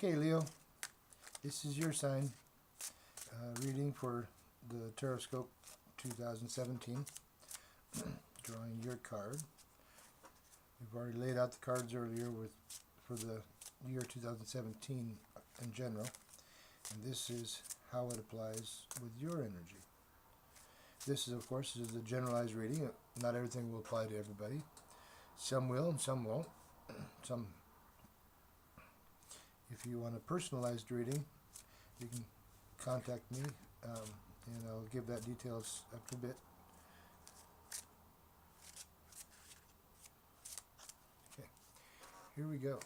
Okay, Leo, this is your sign reading for the Tarotscope 2017. Drawing your card. We've already laid out the cards earlier for the year 2017 in general, and this is how it applies with your energy. This is, of course, is a generalized reading. Not everything will apply to everybody. Some will and some won't. Some. If you want a personalized reading, you can contact me, and I'll give that details up a bit. Okay, here we go.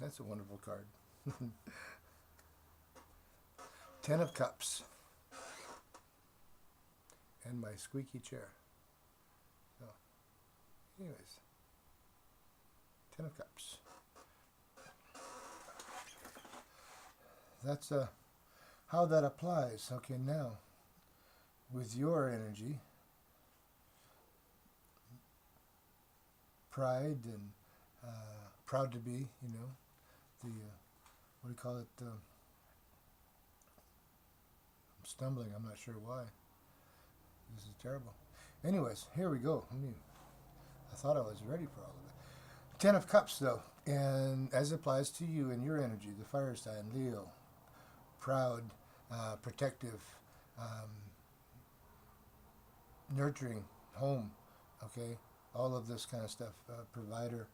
That's a wonderful card. Ten of Cups. And my squeaky chair. So, anyways, Ten of Cups. That's how that applies. Okay, now, with your energy, pride and proud to be, the, what do you call it? I'm stumbling, I'm not sure why. This is terrible. Anyways, here we go. I thought I was ready for all of it. Ten of Cups, though, and as it applies to you and your energy, the fire sign, Leo, proud, protective, nurturing, home, okay, all of this kind of stuff, provider.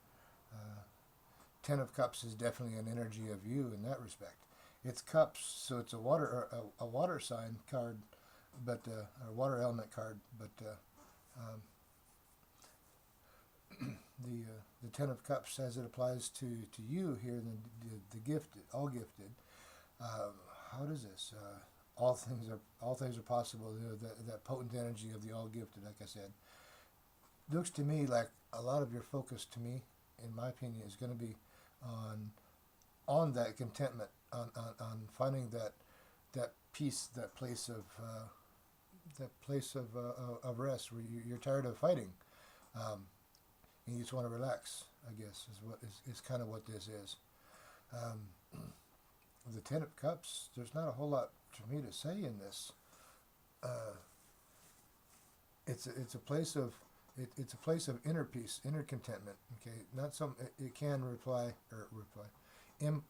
Ten of Cups is definitely an energy of you in that respect. It's cups, so it's a water sign card, but a water element card. But the Ten of Cups, as it applies to you here, the gifted, all gifted. How does this? All things are possible. That potent energy of the all gifted, like I said, looks to me like a lot of your focus, to me, in my opinion, is going to be on that contentment, on finding that peace, that place of rest where you're tired of fighting, and you just want to relax. I guess is kind of what this is. The Ten of Cups. There's not a whole lot for me to say in this. It's a place of inner peace, inner contentment. Okay, not some. It can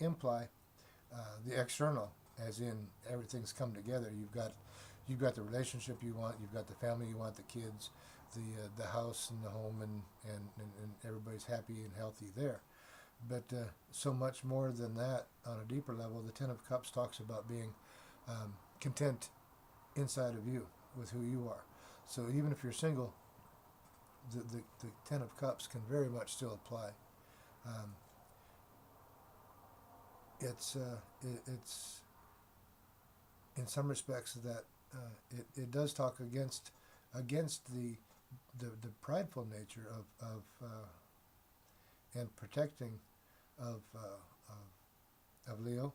imply the external, as in everything's come together. You've got the relationship you want. You've got the family you want. The kids, the house and the home, and everybody's happy and healthy there. But so much more than that, on a deeper level, the Ten of Cups talks about being content inside of you with who you are. So even if you're single, the Ten of Cups can very much still apply. It's in some respects that it does talk against the prideful nature of and protecting of Leo,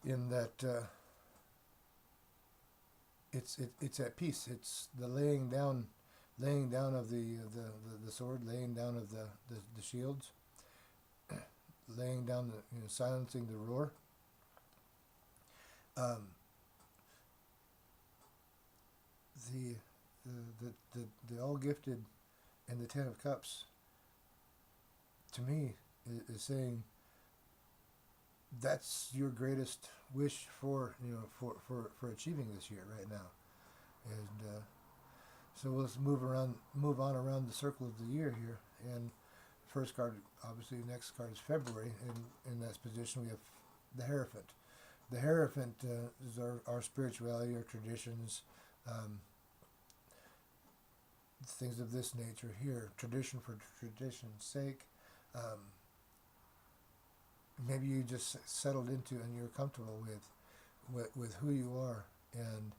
in that it's at peace. It's the laying down of the sword, laying down of the shields, laying down silencing the roar. The all gifted and the Ten of Cups, to me, is saying that's your greatest wish for achieving this year right now. And so let's move on around the circle of the year here. And first card, obviously, the next card is February, and in that position we have the Hierophant. The Hierophant is our spirituality, our traditions, things of this nature here. Tradition for tradition's sake. Maybe you just settled into and you're comfortable with who you are and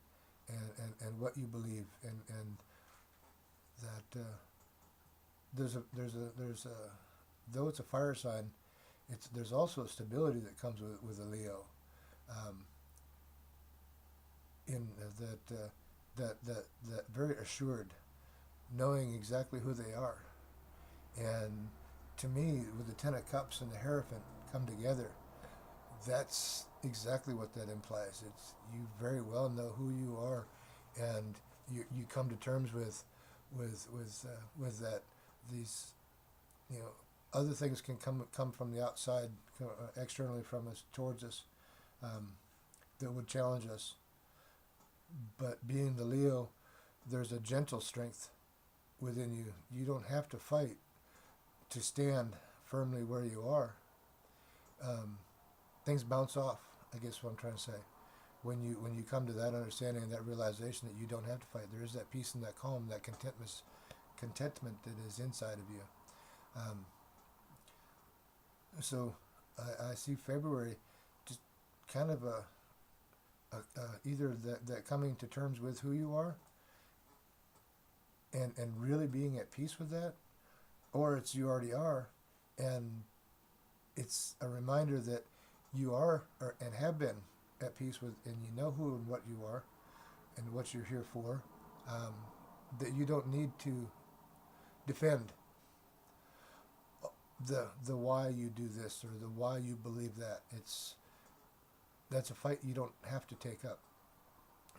what you believe, and that there's a though it's a fire sign, there's also a stability that comes with a Leo, in that that very assured, knowing exactly who they are. And to me, with the Ten of Cups and the Hierophant come together, that's exactly what that implies. It's you very well know who you are, and you come to terms with that. These, you know, other things can come from the outside, externally from us towards us, that would challenge us. But being the Leo, there's a gentle strength within you. You don't have to fight to stand firmly where you are. Things bounce off, I guess what I'm trying to say. When you come to that understanding and that realization that you don't have to fight, there is that peace and that calm, that contentment that is inside of you. So I see February just kind of either that coming to terms with who you are and really being at peace with that, or it's you already are, and it's a reminder that you are and have been at peace with, and you know who and what you are and what you're here for, that you don't need to defend the why you do this or the why you believe that. That's a fight you don't have to take up.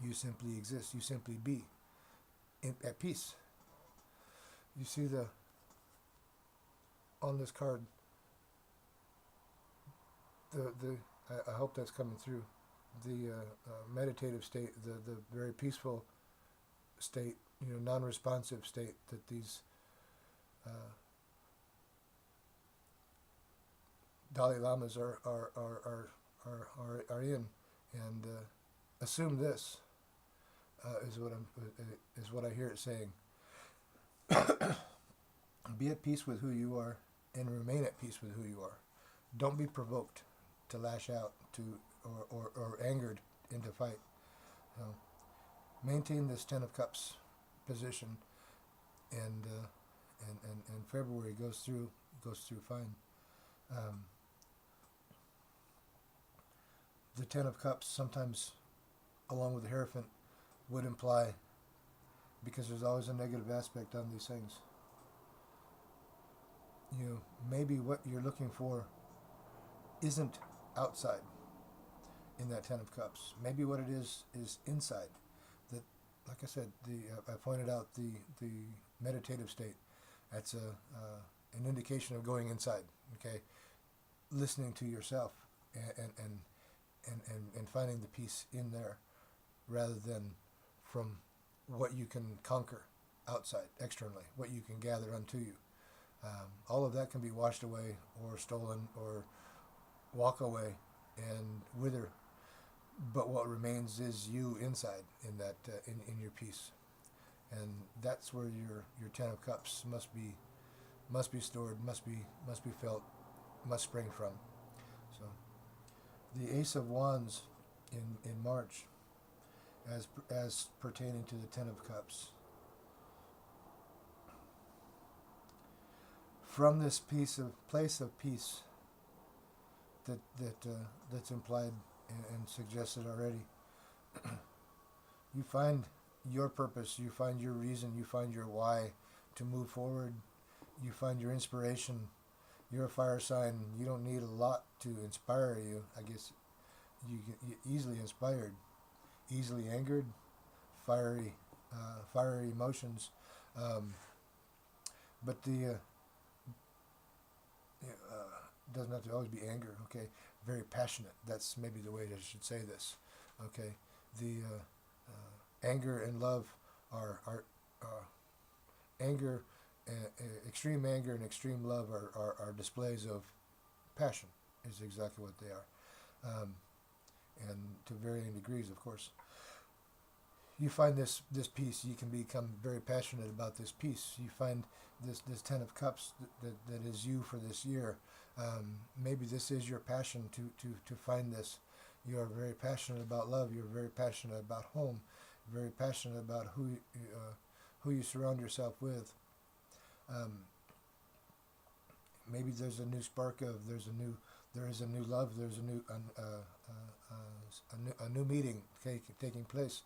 You simply exist. You simply be at peace. You see on this card, I hope that's coming through. The meditative state, the very peaceful state, non-responsive state that these Dalai Lamas are in, and assume this is what I hear it saying. Be at peace with who you are, and remain at peace with who you are. Don't be provoked to lash out to or angered into fight. Maintain this Ten of Cups position, and February goes through fine. The Ten of Cups sometimes, along with the Hierophant, would imply, because there's always a negative aspect on these things, maybe what you're looking for isn't outside in that Ten of Cups. Maybe what it is inside. That, like I said, I pointed out the meditative state. That's an indication of going inside. Okay, listening to yourself and finding the peace in there, rather than from what you can conquer outside, externally, what you can gather unto you. All of that can be washed away or stolen or walk away and wither, but what remains is you inside, in that in your peace, and that's where your Ten of Cups must be stored, must be felt, must spring from. So the Ace of Wands in March, as pertaining to the Ten of Cups, from this place of peace that's implied and suggested already, you find your purpose, you find your reason, you find your why to move forward, you find your inspiration. You're a fire sign. You don't need a lot to inspire you. I guess you're easily inspired, easily angered, fiery emotions, but the doesn't have to always be anger. Okay, very passionate. That's maybe the way I should say this. Okay, the anger and love are anger, extreme anger and extreme love are displays of passion. Is exactly what they are, and to varying degrees, of course. You find this peace. You can become very passionate about this peace. You find this Ten of Cups that is you for this year. Maybe this is your passion to find this. You are very passionate about love. You're very passionate about home. Very passionate about who you surround yourself with. Maybe there's a new spark of there is a new love. There's a new meeting taking place,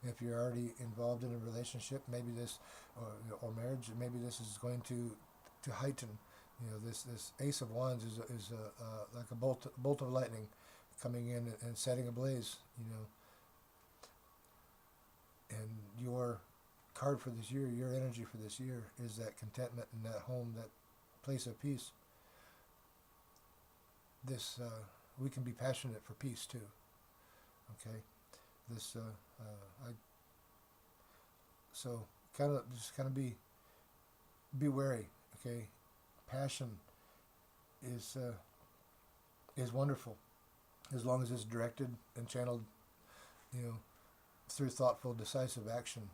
If you're already involved in a relationship, maybe this, or marriage, maybe this is going to heighten. This Ace of Wands is like a bolt of lightning coming in and setting ablaze. And your card for this year, your energy for this year, is that contentment and that home, that place of peace. This we can be passionate for peace too. Okay, this so kind of be wary. Okay, passion is wonderful as long as it's directed and channeled, through thoughtful, decisive action.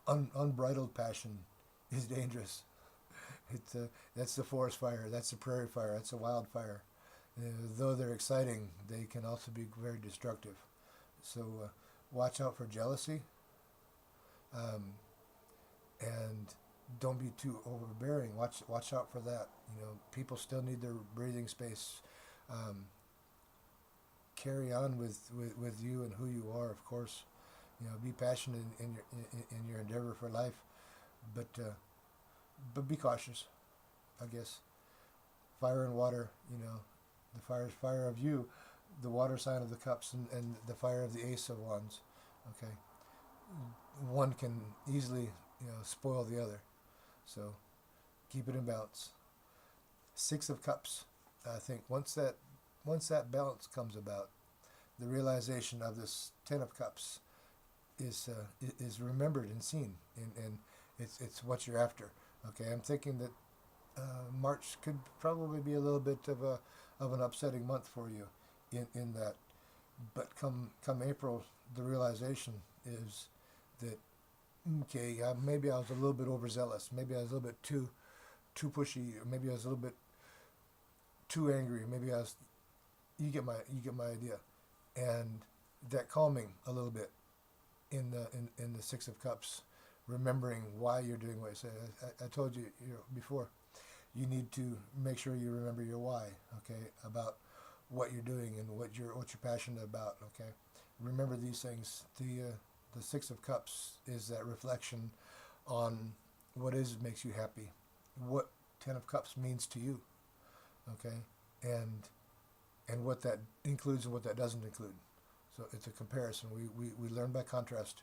Unbridled passion is dangerous. That's the forest fire, that's the prairie fire, that's a wildfire. Though they're exciting, they can also be very destructive. So watch out for jealousy, and don't be too overbearing. Watch out for that. People still need their breathing space. Carry on with you and who you are, of course. Be passionate in your endeavor for life, but be cautious, I guess. Fire and water, the fire is fire of you, the water sign of the cups, and the fire of the Ace of Wands. Okay, one can easily spoil the other, so keep it in balance. Six of Cups. I think once that balance comes about, the realization of this Ten of Cups is remembered and seen, and it's what you're after. Okay, I'm thinking that March could probably be a little bit of an upsetting month for you in that, but come April, the realization is that, okay, maybe I was a little bit overzealous, maybe I was a little bit too pushy, or maybe I was a little bit too angry, maybe I was. You get my idea, and that calming a little bit in the Six of Cups, remembering why you're doing what you say. I told you, before, you need to make sure you remember your why. Okay, about what you're doing and what you're passionate about. Okay, remember these things. The Six of Cups is that reflection on what makes you happy, what Ten of Cups means to you. Okay, and what that includes and what that doesn't include. So it's a comparison. We learn by contrast.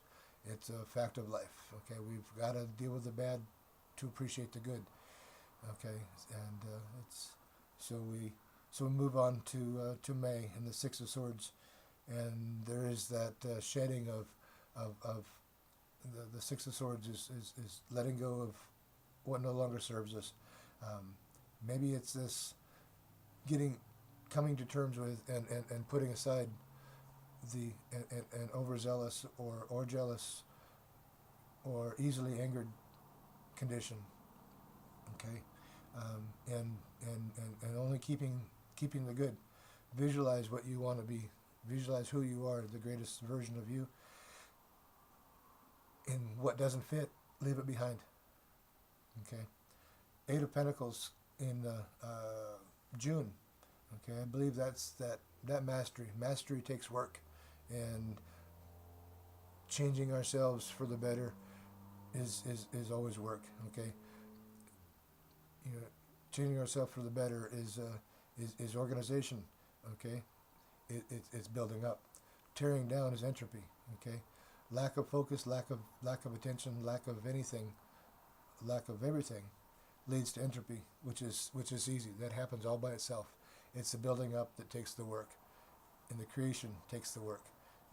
It's a fact of life. Okay, we've got to deal with the bad to appreciate the good. Okay, and so we move on to May and the Six of Swords, and there is that shedding of the Six of Swords is letting go of what no longer serves us. Maybe it's this coming to terms with and putting aside an overzealous or jealous or easily angered condition. Okay, and only keeping the good. Visualize what you want to be. Visualize who you are, the greatest version of you. And what doesn't fit, leave it behind. Okay, Eight of Pentacles in June. Okay, I believe that's that mastery. Mastery takes work, and changing ourselves for the better is always work. Okay, changing ourselves for the better is organization. Okay, it's building up. Tearing down is entropy. Okay, lack of focus, lack of attention, lack of anything, lack of everything leads to entropy, which is easy. That happens all by itself. It's the building up that takes the work, and the creation takes the work.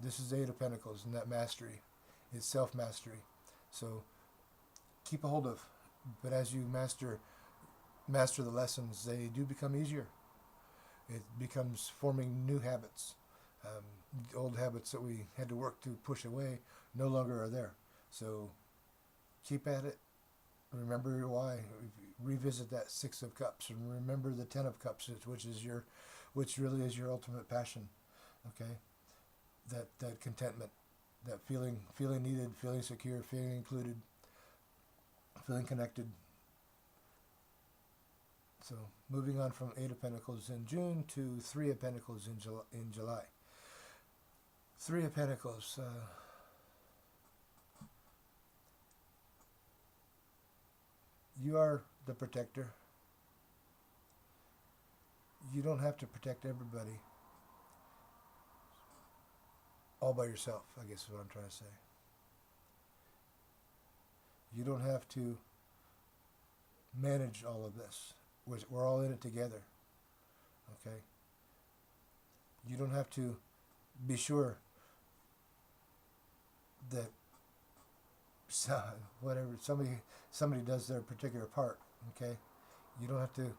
This is the Eight of Pentacles, and that mastery is self-mastery. So keep a hold of, but as you master the lessons, they do become easier. It becomes forming new habits. The old habits that we had to work to push away no longer are there. So keep at it. Remember your why. Revisit that Six of Cups, and remember the Ten of Cups, which really is your ultimate passion. Okay, that contentment, that feeling needed, feeling secure, feeling included, feeling connected. So moving on from Eight of Pentacles in June to Three of Pentacles in July. Three of Pentacles. You are the protector. You don't have to protect everybody all by yourself, I guess is what I'm trying to say. You don't have to manage all of this. We're all in it together. Okay? You don't have to be sure that whatever somebody does their particular part. Okay? You don't have to.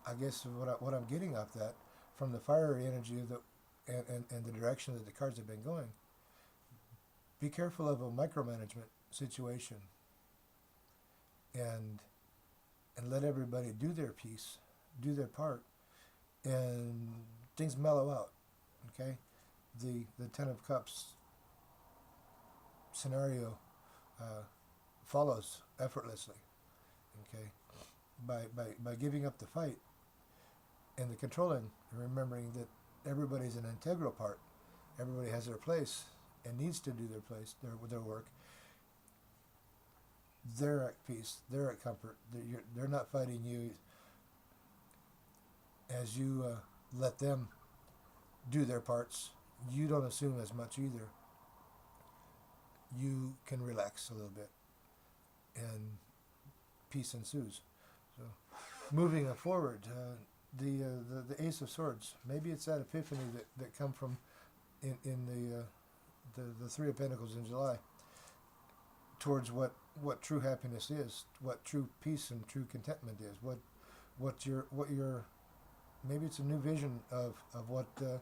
I guess what I'm getting off that from the fiery energy of and the direction that the cards have been going. Be careful of a micromanagement situation, and let everybody do their piece, do their part, and things mellow out. Okay, the Ten of Cups scenario follows effortlessly. Okay, by giving up the fight and the controlling, remembering that everybody's an integral part. Everybody has their place and needs to do their place, their work. They're at peace. They're at comfort. They're not fighting you. As you let them do their parts, you don't assume as much either. You can relax a little bit, and peace ensues. So, moving forward, the Ace of Swords. Maybe it's that epiphany that come from in the Three of Pentacles in July, towards what true happiness is, what true peace and true contentment is, what your maybe it's a new vision of what the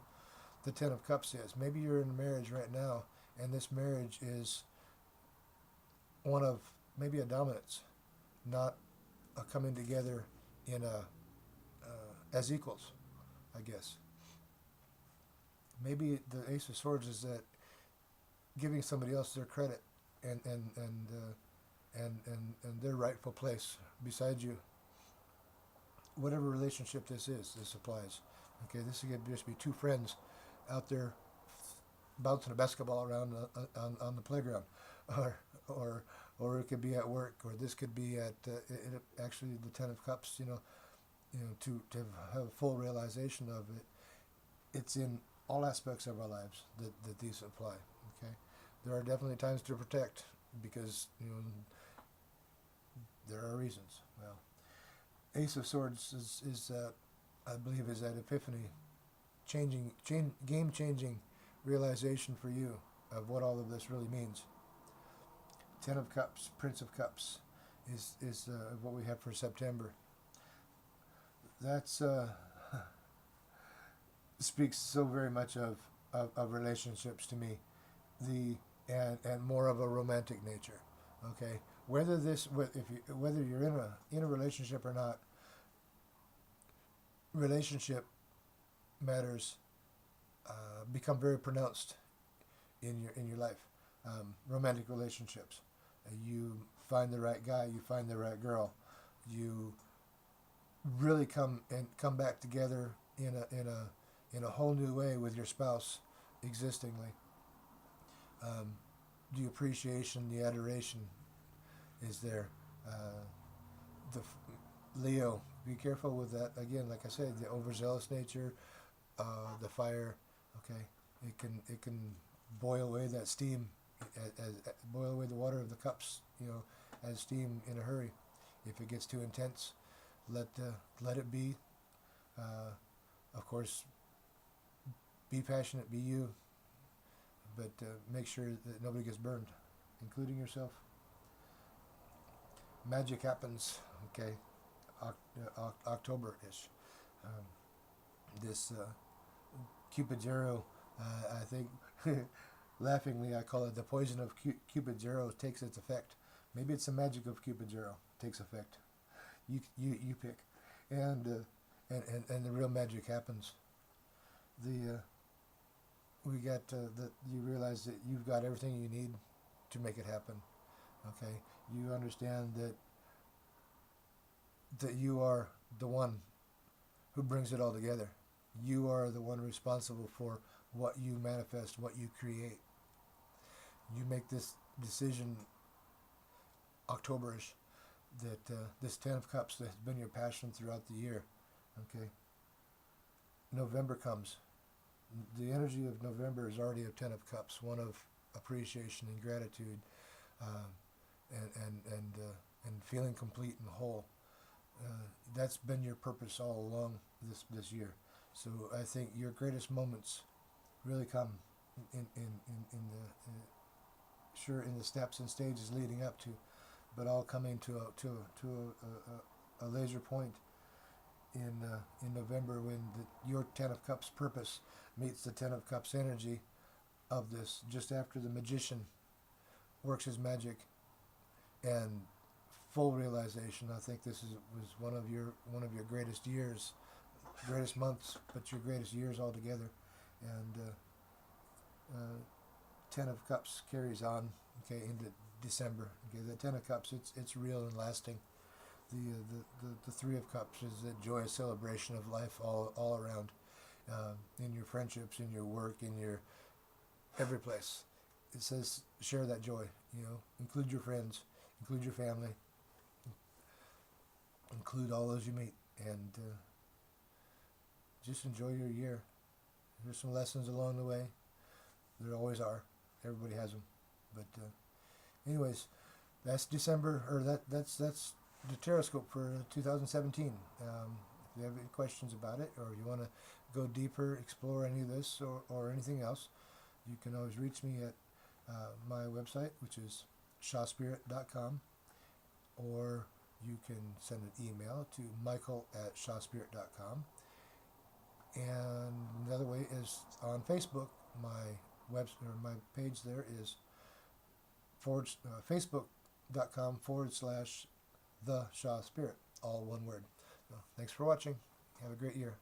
Ten of Cups is. Maybe you're in a marriage right now, and this marriage is one of maybe a dominance, not a coming together in a as equals, I guess. Maybe the Ace of Swords is that giving somebody else their credit and their rightful place beside you. Whatever relationship this applies. Okay, this could just be two friends out there bouncing a basketball around on the playground, or it could be at work, or this could be at actually the Ten of Cups. To have a full realization of it. It's in all aspects of our lives that these apply. Okay, there are definitely times to protect because there are reasons. Well, Ace of Swords is I believe is that epiphany, game-changing realization for you of what all of this really means. Ten of Cups, Prince of Cups, is what we have for September. That's speaks so very much of relationships to me, and more of a romantic nature. Okay, whether you're in a relationship or not, relationship matters become very pronounced in your life. Romantic relationships, you find the right guy, you find the right girl, you really come back together in a whole new way with your spouse existingly. The appreciation, the adoration is there. Leo, be careful with that. Again, like I said, the overzealous nature, the fire. Okay, it can boil away that steam, boil away the water of the cups. As steam in a hurry. If it gets too intense, let it be. Of course, be passionate, be you, but make sure that nobody gets burned, including yourself. Magic happens, okay, October-ish. This Cupid's arrow, I think, laughingly, I call it the poison of Cupid's arrow takes its effect. Maybe it's the magic of Cupid's arrow takes effect. You pick, and the real magic happens. You realize that you've got everything you need to make it happen. Okay, you understand that you are the one who brings it all together. You are the one responsible for what you manifest, what you create. You make this decision Octoberish that this Ten of Cups that has been your passion throughout the year. Okay. November comes. The energy of November is already a Ten of Cups, one of appreciation and gratitude, and feeling complete and whole. That's been your purpose all along this year. So I think your greatest moments really come in the steps and stages leading up to, but all coming to a laser point in November when your Ten of Cups purpose meets the Ten of Cups energy of this, just after the magician works his magic and full realization. I think this was one of your greatest years, greatest months, but your greatest years altogether. And Ten of Cups carries on, okay, into December. Okay, the Ten of Cups, it's real and lasting. The Three of Cups is a joyous celebration of life all around, in your friendships, in your work, in your every place. It says share that joy. Include your friends, include your family, include all those you meet, and just enjoy your year. There's some lessons along the way. There always are. Everybody has them. But anyways, that's December, or that's the Tarotscope for 2017. If you have any questions about it, or you want to go deeper, explore any of this or anything else, you can always reach me at my website, which is shaspirit.com, or you can send an email to michael@shaspirit.com. And another way is on Facebook. My page there is facebook.com/the Shaspirit, all one word. So, thanks for watching. Have a great year.